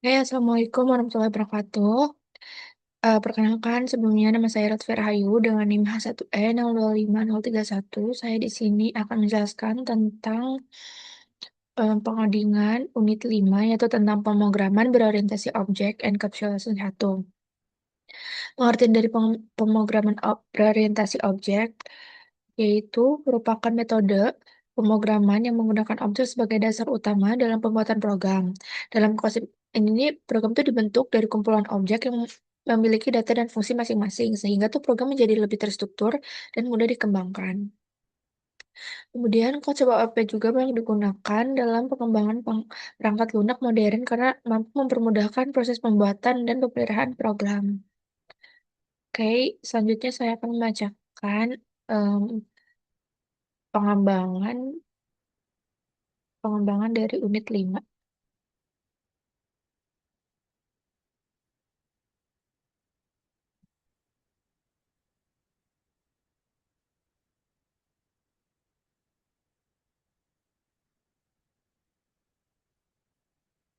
Assalamualaikum warahmatullahi wabarakatuh. Perkenalkan, sebelumnya nama saya Lutfi Rahayu dengan NIM H1E025031. Saya di sini akan menjelaskan tentang pengodingan unit 5, yaitu tentang pemrograman berorientasi objek encapsulation 1. Pengertian dari pemrograman berorientasi objek yaitu merupakan metode pemrograman yang menggunakan objek sebagai dasar utama dalam pembuatan program. Dalam konsep ini, program itu dibentuk dari kumpulan objek yang memiliki data dan fungsi masing-masing, sehingga tuh program menjadi lebih terstruktur dan mudah dikembangkan. Kemudian, konsep OOP juga banyak digunakan dalam pengembangan perangkat lunak modern karena mampu mempermudahkan proses pembuatan dan pemeliharaan program. Oke, selanjutnya saya akan membacakan em, pengembangan pengembangan dari unit 5.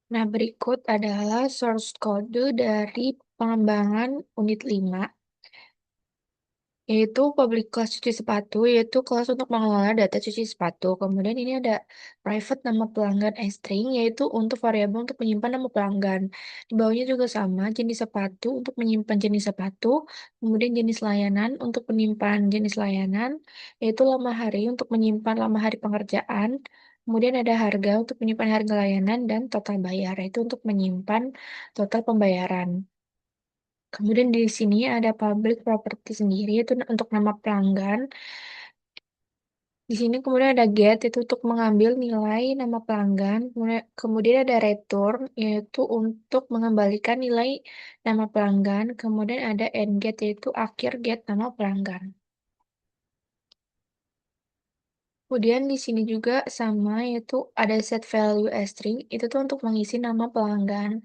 Nah, berikut adalah source code dari pengembangan unit 5, yaitu public class cuci sepatu, yaitu kelas untuk mengelola data cuci sepatu. Kemudian ini ada private nama pelanggan string, yaitu untuk variabel untuk menyimpan nama pelanggan. Di bawahnya juga sama, jenis sepatu untuk menyimpan jenis sepatu, kemudian jenis layanan untuk menyimpan jenis layanan, yaitu lama hari untuk menyimpan lama hari pengerjaan, kemudian ada harga untuk menyimpan harga layanan, dan total bayar, yaitu untuk menyimpan total pembayaran. Kemudian di sini ada public property sendiri, itu untuk nama pelanggan. Di sini kemudian ada get, itu untuk mengambil nilai nama pelanggan. Kemudian ada return, yaitu untuk mengembalikan nilai nama pelanggan. Kemudian ada end get, yaitu akhir get nama pelanggan. Kemudian di sini juga sama, yaitu ada set value as string, itu tuh untuk mengisi nama pelanggan.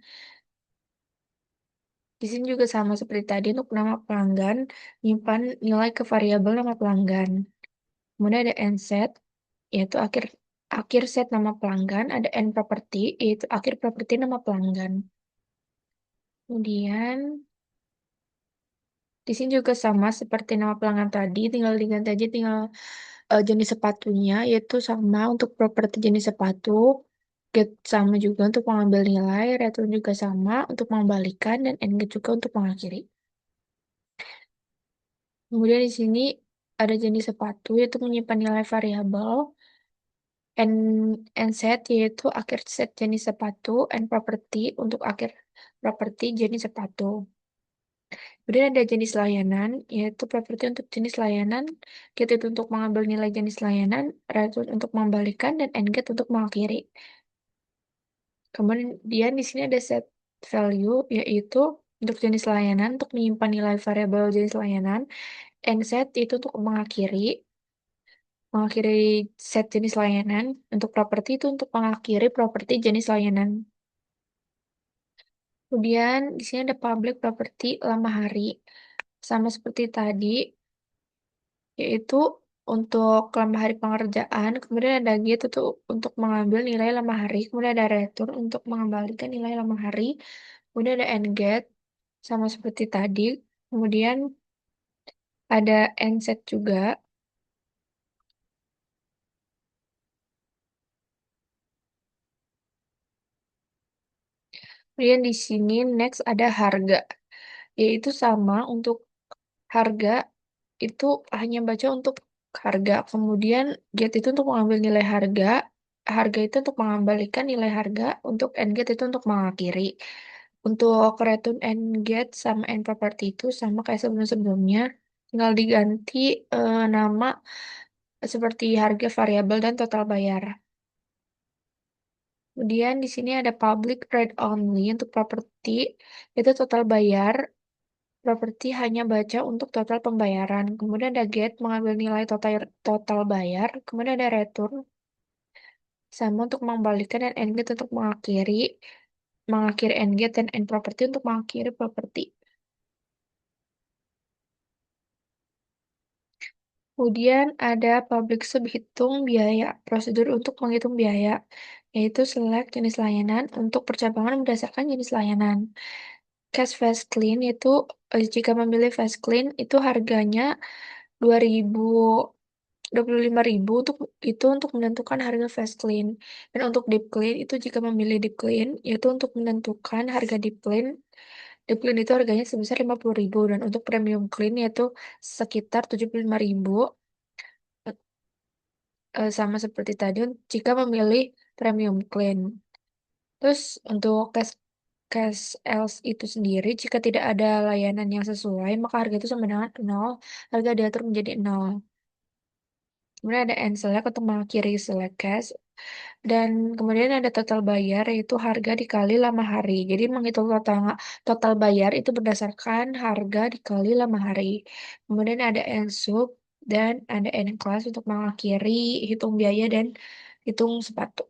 Di sini juga sama seperti tadi, untuk nama pelanggan, menyimpan nilai ke variabel nama pelanggan. Kemudian ada end set, yaitu akhir akhir set nama pelanggan. Ada end property, yaitu akhir properti nama pelanggan. Kemudian di sini juga sama seperti nama pelanggan tadi, tinggal diganti aja tinggal jenis sepatunya, yaitu sama untuk properti jenis sepatu. Get sama juga untuk mengambil nilai, return juga sama untuk mengembalikan, dan end get juga untuk mengakhiri. Kemudian di sini ada jenis sepatu, yaitu menyimpan nilai variabel. And set yaitu akhir set jenis sepatu, and property untuk akhir properti jenis sepatu. Kemudian ada jenis layanan, yaitu properti untuk jenis layanan, get itu untuk mengambil nilai jenis layanan, return untuk mengembalikan, dan end get untuk mengakhiri. Kemudian di sini ada set value, yaitu untuk jenis layanan, untuk menyimpan nilai variabel jenis layanan, and set itu untuk mengakhiri set jenis layanan, untuk properti itu untuk mengakhiri properti jenis layanan. Kemudian di sini ada public property lama hari. Sama seperti tadi, yaitu untuk lama hari pengerjaan. Kemudian ada get itu untuk mengambil nilai lama hari. Kemudian ada return untuk mengembalikan nilai lama hari. Kemudian ada end get, sama seperti tadi. Kemudian ada end set juga. Kemudian di sini next ada harga. Yaitu sama untuk harga itu hanya baca untuk harga. Kemudian get itu untuk mengambil nilai harga. Harga itu untuk mengembalikan nilai harga. Untuk end get itu untuk mengakhiri. Untuk return and get sama end property itu sama kayak sebelum-sebelumnya. Tinggal diganti nama seperti harga variabel dan total bayar. Kemudian di sini ada public read only untuk properti. Itu total bayar. Properti hanya baca untuk total pembayaran. Kemudian ada get mengambil nilai total total bayar. Kemudian ada return sama untuk mengembalikan, dan end get untuk mengakhiri end get, dan end property untuk mengakhiri properti. Kemudian ada public sub hitung biaya. Prosedur untuk menghitung biaya, yaitu select jenis layanan untuk percabangan berdasarkan jenis layanan. Cash fast clean itu jika memilih fast clean itu harganya 25.000 untuk menentukan harga fast clean. Dan untuk deep clean itu jika memilih deep clean yaitu untuk menentukan harga deep clean. Deep clean itu harganya sebesar 50.000 dan untuk premium clean yaitu sekitar 75.000. Sama seperti tadi jika memilih premium clean. Terus untuk cash else itu sendiri jika tidak ada layanan yang sesuai maka harga itu sama dengan 0, harga diatur menjadi 0. Kemudian ada end select untuk mengakhiri select cash dan kemudian ada total bayar yaitu harga dikali lama hari. Jadi menghitung total bayar itu berdasarkan harga dikali lama hari. Kemudian ada end sub dan ada end class untuk mengakhiri hitung biaya dan hitung sepatu.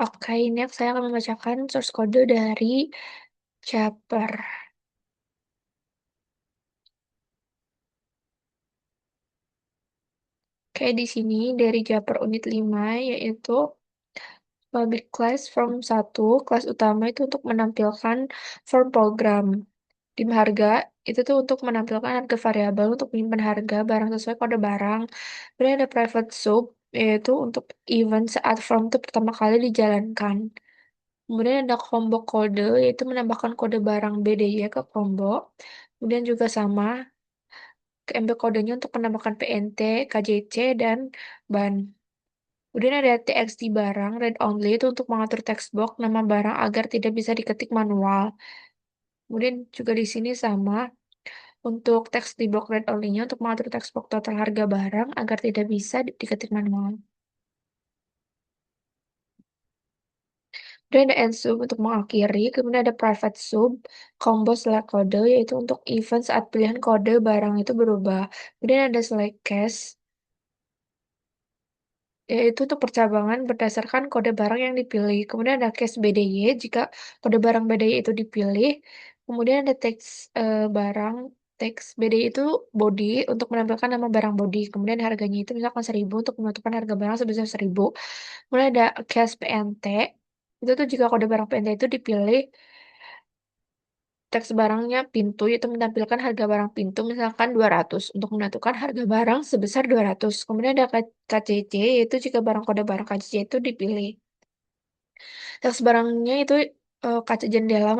Oke, ini saya akan membacakan source code dari Chopper. Oke, di sini dari Japper unit 5 yaitu public class form 1, kelas utama itu untuk menampilkan form program. Tim harga itu tuh untuk menampilkan harga variabel untuk menyimpan harga barang sesuai kode barang. Kemudian ada private sub yaitu untuk event saat form itu pertama kali dijalankan. Kemudian ada combo kode yaitu menambahkan kode barang BDY ke combo. Kemudian juga sama MB kodenya untuk menambahkan PNT, KJC, dan ban. Kemudian ada TXT barang, read only itu untuk mengatur text box nama barang agar tidak bisa diketik manual. Kemudian juga di sini sama untuk teks di box read only-nya untuk mengatur text box total harga barang agar tidak bisa diketik manual. Kemudian ada end sub untuk mengakhiri, kemudian ada private sub, combo select kode yaitu untuk event saat pilihan kode barang itu berubah. Kemudian ada select cache yaitu untuk percabangan berdasarkan kode barang yang dipilih. Kemudian ada case BDY jika kode barang BDY itu dipilih. Kemudian ada teks barang, teks BDY itu body untuk menampilkan nama barang body. Kemudian harganya itu misalkan 1.000 untuk menentukan harga barang sebesar 1.000. Kemudian ada case PNT. Itu tuh jika kode barang PNT itu dipilih, teks barangnya pintu itu menampilkan harga barang pintu misalkan 200 untuk menentukan harga barang sebesar 200. Kemudian ada KCC yaitu jika barang kode barang KCC itu dipilih. Teks barangnya itu kaca jendela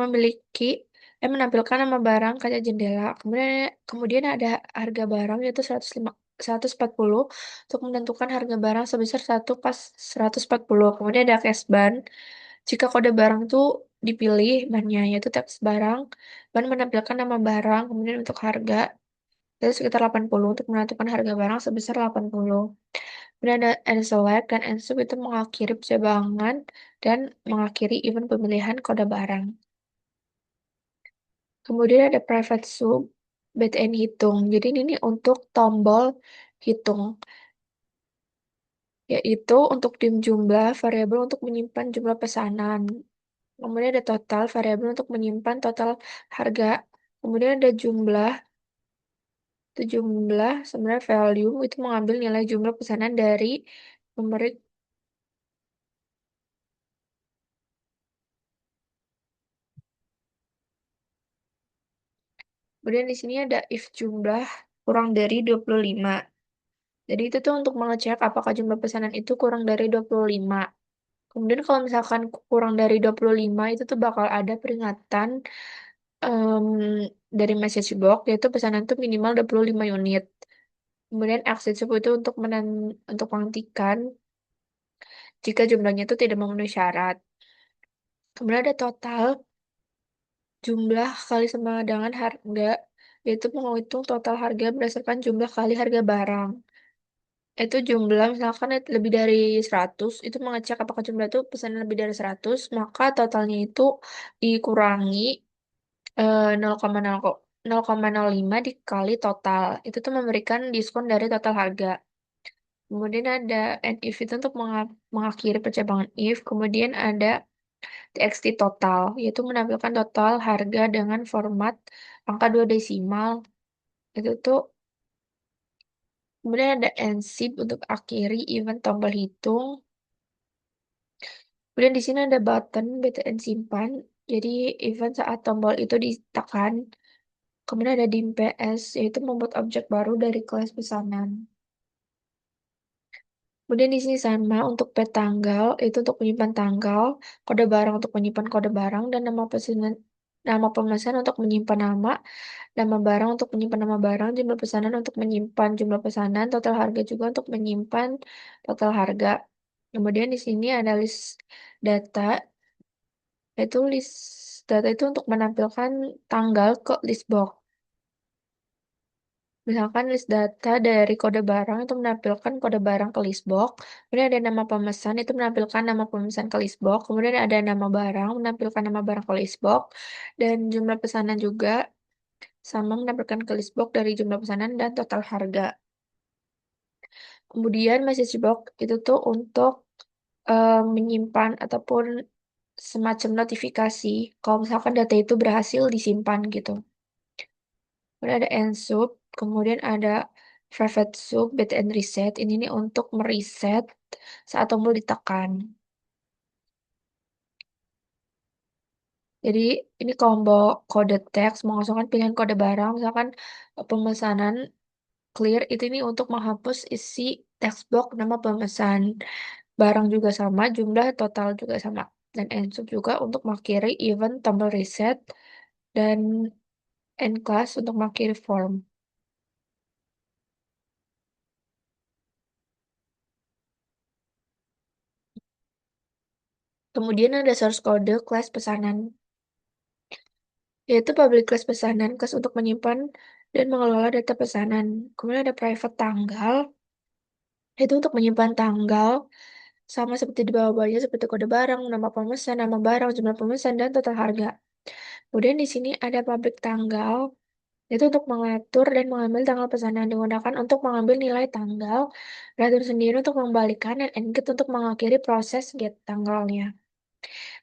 menampilkan nama barang kaca jendela. Kemudian ada harga barang yaitu 140 untuk menentukan harga barang sebesar 1 pas 140. Kemudian ada cash ban. Jika kode barang itu dipilih bannya yaitu teks barang, ban menampilkan nama barang, kemudian untuk harga itu sekitar 80 untuk menentukan harga barang sebesar 80. Kemudian ada end select dan end sub itu mengakhiri percabangan dan mengakhiri event pemilihan kode barang. Kemudian ada private sub, BTN hitung. Jadi ini untuk tombol hitung, yaitu untuk dim jumlah variabel untuk menyimpan jumlah pesanan. Kemudian ada total variabel untuk menyimpan total harga. Kemudian ada jumlah, itu jumlah sebenarnya value itu mengambil nilai jumlah pesanan dari numeric. Kemudian di sini ada if jumlah kurang dari 25. Jadi itu tuh untuk mengecek apakah jumlah pesanan itu kurang dari 25. Kemudian kalau misalkan kurang dari 25 itu tuh bakal ada peringatan em, dari message box yaitu pesanan tuh minimal 25 unit. Kemudian exit sub itu untuk menghentikan jika jumlahnya itu tidak memenuhi syarat. Kemudian ada total jumlah kali sama dengan harga yaitu menghitung total harga berdasarkan jumlah kali harga barang. Itu jumlah misalkan lebih dari 100 itu mengecek apakah jumlah itu pesanan lebih dari 100 maka totalnya itu dikurangi 0,05 dikali total itu tuh memberikan diskon dari total harga. Kemudian ada and if itu untuk mengakhiri percabangan if. Kemudian ada txt total yaitu menampilkan total harga dengan format angka 2 desimal. Itu tuh Kemudian ada ensip untuk akhiri event tombol hitung. Kemudian di sini ada button BTN simpan. Jadi event saat tombol itu ditekan. Kemudian ada dim PS, yaitu membuat objek baru dari kelas pesanan. Kemudian di sini sama untuk pet tanggal, itu untuk menyimpan tanggal, kode barang untuk menyimpan kode barang, dan nama pemesan untuk menyimpan nama barang untuk menyimpan nama barang, jumlah pesanan untuk menyimpan jumlah pesanan, total harga juga untuk menyimpan total harga. Kemudian di sini ada list data, yaitu list data itu untuk menampilkan tanggal ke list box. Misalkan list data dari kode barang itu menampilkan kode barang ke list box, kemudian ada nama pemesan itu menampilkan nama pemesan ke list box, kemudian ada nama barang menampilkan nama barang ke list box, dan jumlah pesanan juga sama menampilkan ke list box dari jumlah pesanan dan total harga. Kemudian message box itu tuh untuk menyimpan ataupun semacam notifikasi kalau misalkan data itu berhasil disimpan gitu. Kemudian ada end sub, kemudian ada private sub, BTN reset. Ini nih untuk mereset saat tombol ditekan. Jadi ini combo kode teks mengosongkan pilihan kode barang, misalkan pemesanan clear itu ini untuk menghapus isi text box nama pemesan. Barang juga sama, jumlah total juga sama. Dan end sub juga untuk mengakhiri event tombol reset dan end class untuk mengakhiri form. Kemudian ada source code kelas pesanan, yaitu public class pesanan, kelas untuk menyimpan dan mengelola data pesanan. Kemudian ada private tanggal, itu untuk menyimpan tanggal, sama seperti di bawah-bawahnya seperti kode barang, nama pemesan, nama barang, jumlah pemesan, dan total harga. Kemudian di sini ada public tanggal, itu untuk mengatur dan mengambil tanggal pesanan digunakan untuk mengambil nilai tanggal, retur sendiri untuk mengembalikan, dan engage untuk mengakhiri proses get tanggalnya.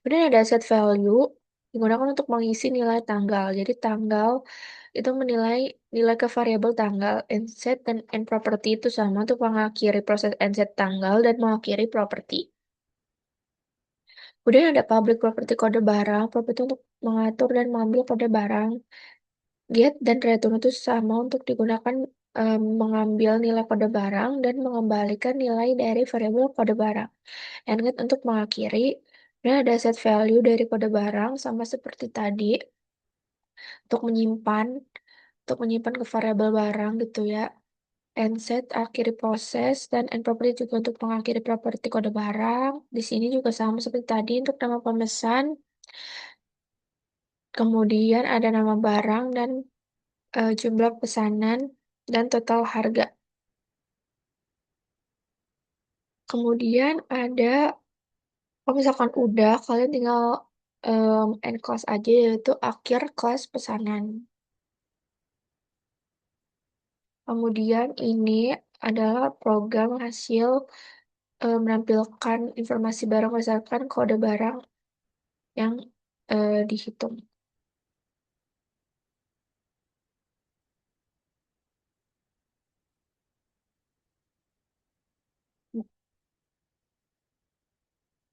Kemudian ada set value digunakan untuk mengisi nilai tanggal. Jadi tanggal itu menilai nilai ke variabel tanggal. End-set dan end property itu sama untuk mengakhiri proses end-set tanggal dan mengakhiri property. Kemudian ada public property kode barang, property untuk mengatur dan mengambil kode barang. Get dan return itu sama untuk digunakan mengambil nilai kode barang dan mengembalikan nilai dari variabel kode barang. And get untuk mengakhiri, dan ada set value dari kode barang sama seperti tadi untuk menyimpan ke variabel barang gitu ya. And set akhiri proses dan end property juga untuk mengakhiri properti kode barang. Di sini juga sama seperti tadi untuk nama pemesan. Kemudian ada nama barang dan jumlah pesanan dan total harga. Kemudian ada, kalau misalkan udah, kalian tinggal end class aja, yaitu akhir kelas pesanan. Kemudian ini adalah program hasil menampilkan informasi barang berdasarkan kode barang yang dihitung.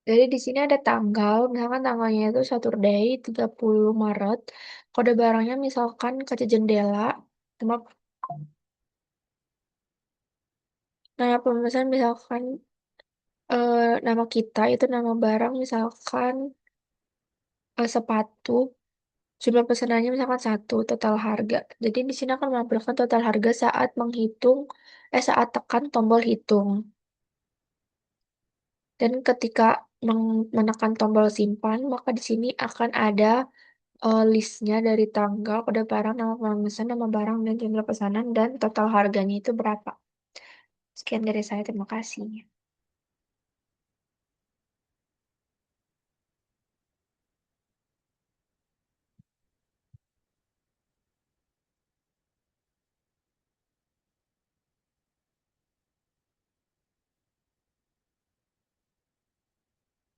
Jadi di sini ada tanggal, misalkan tanggalnya itu Saturday 30 Maret. Kode barangnya misalkan kaca jendela. Nama, nama pemesan misalkan nama kita itu nama barang misalkan sepatu. Jumlah pesanannya misalkan satu, total harga. Jadi di sini akan menampilkan total harga saat tekan tombol hitung. Dan ketika menekan tombol simpan, maka di sini akan ada listnya dari tanggal, kode barang, nama pemesan, nama barang, dan jumlah pesanan, dan total harganya itu berapa. Sekian dari saya, terima kasih.